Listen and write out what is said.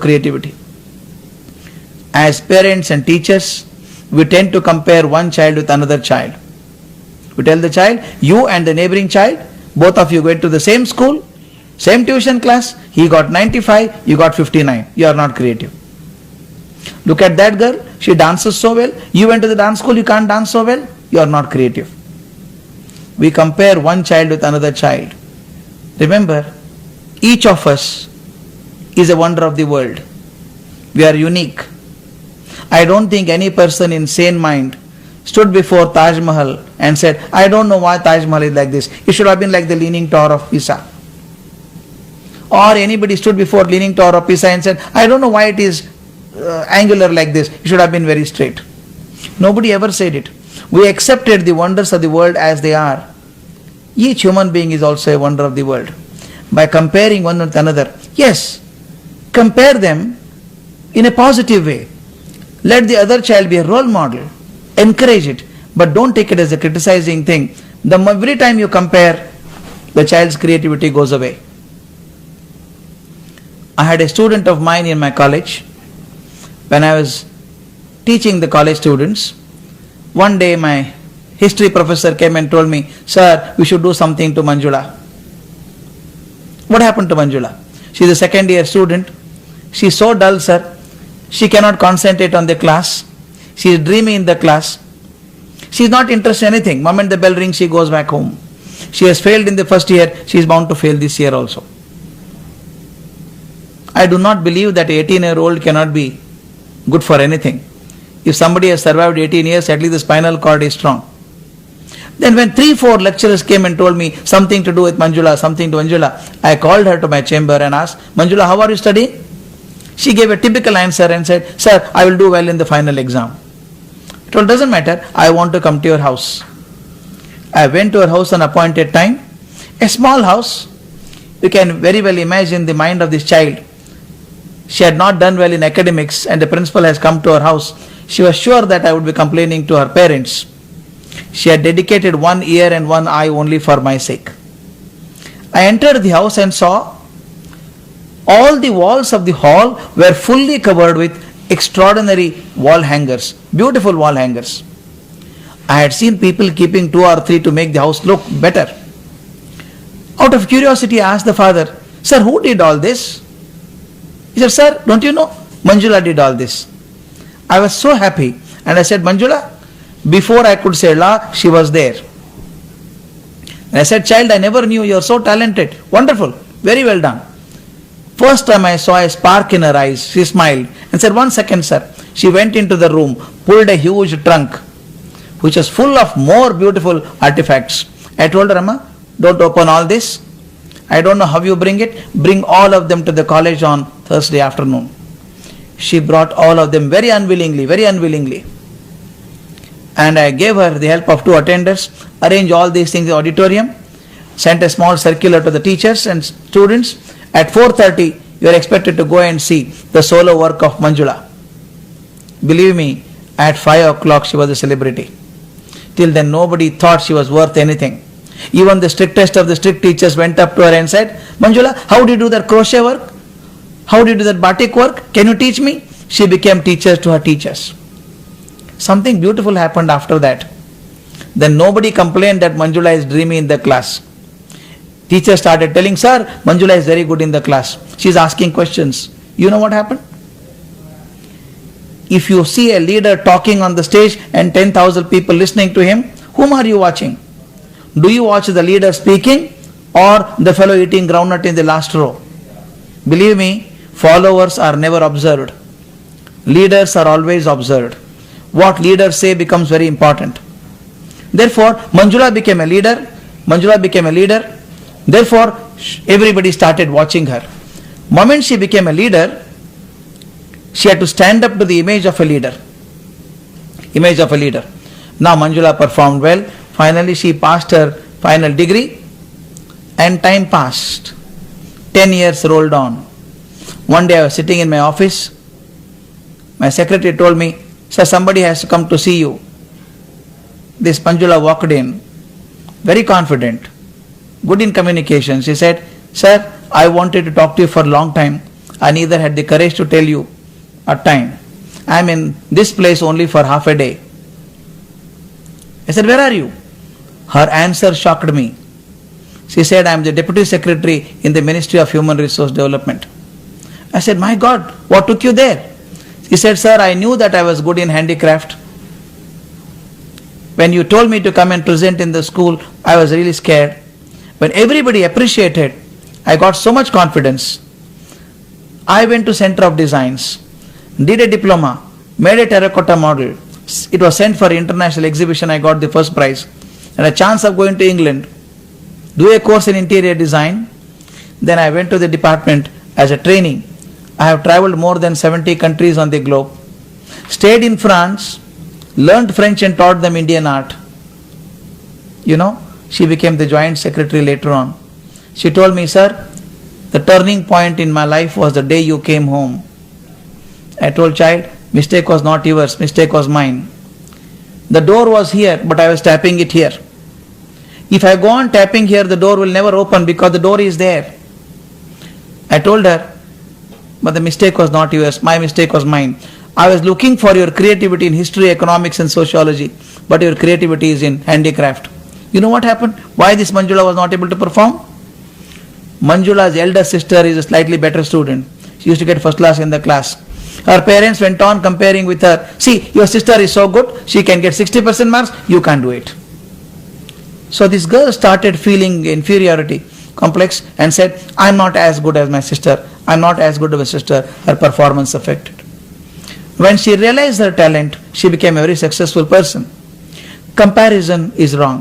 creativity. As parents and teachers, we tend to compare one child with another child. We tell the child, you and the neighboring child, both of you went to the same school, same tuition class, he got 95, you got 59. You are not creative. Look at that girl, she dances so well. You went to the dance school, you can't dance so well. You are not creative. We compare one child with another child. Remember, each of us is a wonder of the world. We are unique. I don't think any person in sane mind stood before Taj Mahal and said, I don't know why Taj Mahal is like this. It should have been like the Leaning Tower of Pisa. Or anybody stood before Leaning Tower of Pisa and said, I don't know why it is angular like this. It should have been very straight. Nobody ever said it. We accepted the wonders of the world as they are. Each human being is also a wonder of the world. By comparing one with another, yes, compare them in a positive way. Let the other child be a role model. Encourage it, but don't take it as a criticizing thing. Every time you compare, the child's creativity goes away. I had a student of mine in my college. When I was teaching the college students, one day my history professor came and told me, sir, we should do something to Manjula. What happened to Manjula? She is a second year student. She is so dull, sir. She cannot concentrate on the class. She is dreamy in the class. She is not interested in anything. Moment the bell rings, she goes back home. She has failed in the first year. She is bound to fail this year also. I do not believe that an 18-year-old cannot be good for anything. If somebody has survived 18 years, at least the spinal cord is strong. Then when 3-4 lecturers came and told me something to do with Manjula, I called her to my chamber and asked, Manjula, how are you studying? She gave a typical answer and said, sir, I will do well in the final exam. I told, doesn't matter, I want to come to your house. I went to her house on appointed time. A small house. You can very well imagine the mind of this child. She had not done well in academics and the principal has come to her house. She was sure that I would be complaining to her parents. She had dedicated one ear and one eye only for my sake. I entered the house and saw all the walls of the hall were fully covered with extraordinary wall hangers, beautiful wall hangers. I had seen people keeping 2 or 3 to make the house look better. Out of curiosity, I asked the father, sir, who did all this? He said, sir, don't you know? Manjula did all this. I was so happy and I said, Manjula, before I could say la, she was there. And I said, child, I never knew you are so talented. Wonderful, very well done. First time I saw a spark in her eyes, she smiled and said, 1 second, sir. She went into the room, pulled a huge trunk, which was full of more beautiful artifacts. I told her, Amma, don't open all this. I don't know how you bring it. Bring all of them to the college on Thursday afternoon. She brought all of them very unwillingly. And I gave her the help of 2 attendants, arranged all these things in the auditorium, sent a small circular to the teachers and students. At 4:30, you are expected to go and see the solo work of Manjula. Believe me, at 5 o'clock she was a celebrity. Till then nobody thought she was worth anything. Even the strictest of the strict teachers went up to her and said, Manjula, how do you do that crochet work? How do you do that batik work? Can you teach me? She became teacher to her teachers. Something beautiful happened after that. Then nobody complained that Manjula is dreamy in the class. Teacher started telling, sir, Manjula is very good in the class. She is asking questions. You know what happened? If you see a leader talking on the stage and 10,000 people listening to him, whom are you watching? Do you watch the leader speaking or the fellow eating groundnut in the last row? Believe me, followers are never observed. Leaders are always observed. What leaders say becomes very important. Therefore, Manjula became a leader. Therefore, everybody started watching her. Moment she became a leader, she had to stand up to the image of a leader. Now Manjula performed well. Finally, she passed her final degree and time passed. 10 years rolled on. One day I was sitting in my office. My secretary told me, sir, somebody has to come to see you. This Manjula walked in, very confident, good in communication. She said, sir, I wanted to talk to you for a long time. I neither had the courage to tell you at time. I am in this place only for half a day. I said, where are you? Her answer shocked me. She said, I am the Deputy Secretary in the Ministry of Human Resource Development. I said, my God, what took you there? She said, sir, I knew that I was good in handicraft. When you told me to come and present in the school, I was really scared. When everybody appreciated, I got so much confidence. I went to Center of Designs, did a diploma, made a terracotta model. It was sent for international exhibition. I got the first prize. And a chance of going to England, do a course in interior design. Then I went to the department as a training. I have traveled more than 70 countries on the globe. Stayed in France, learned French and taught them Indian art. You know, she became the joint secretary later on. She told me, sir, the turning point in my life was the day you came home. I told child, mistake was not yours, mistake was mine. The door was here, but I was tapping it here. If I go on tapping here, the door will never open because the door is there. I told her, but the mistake was not yours, my mistake was mine. I was looking for your creativity in history, economics and sociology, but your creativity is in handicraft. You know what happened? Why this Manjula was not able to perform? Manjula's elder sister is a slightly better student. She used to get first class in the class. Her parents went on comparing with her. See, your sister is so good, she can get 60% marks, you can't do it. So this girl started feeling inferiority complex and said, I'm not as good as my sister. I'm not as good as my sister. Her performance affected. When she realized her talent, she became a very successful person. Comparison is wrong.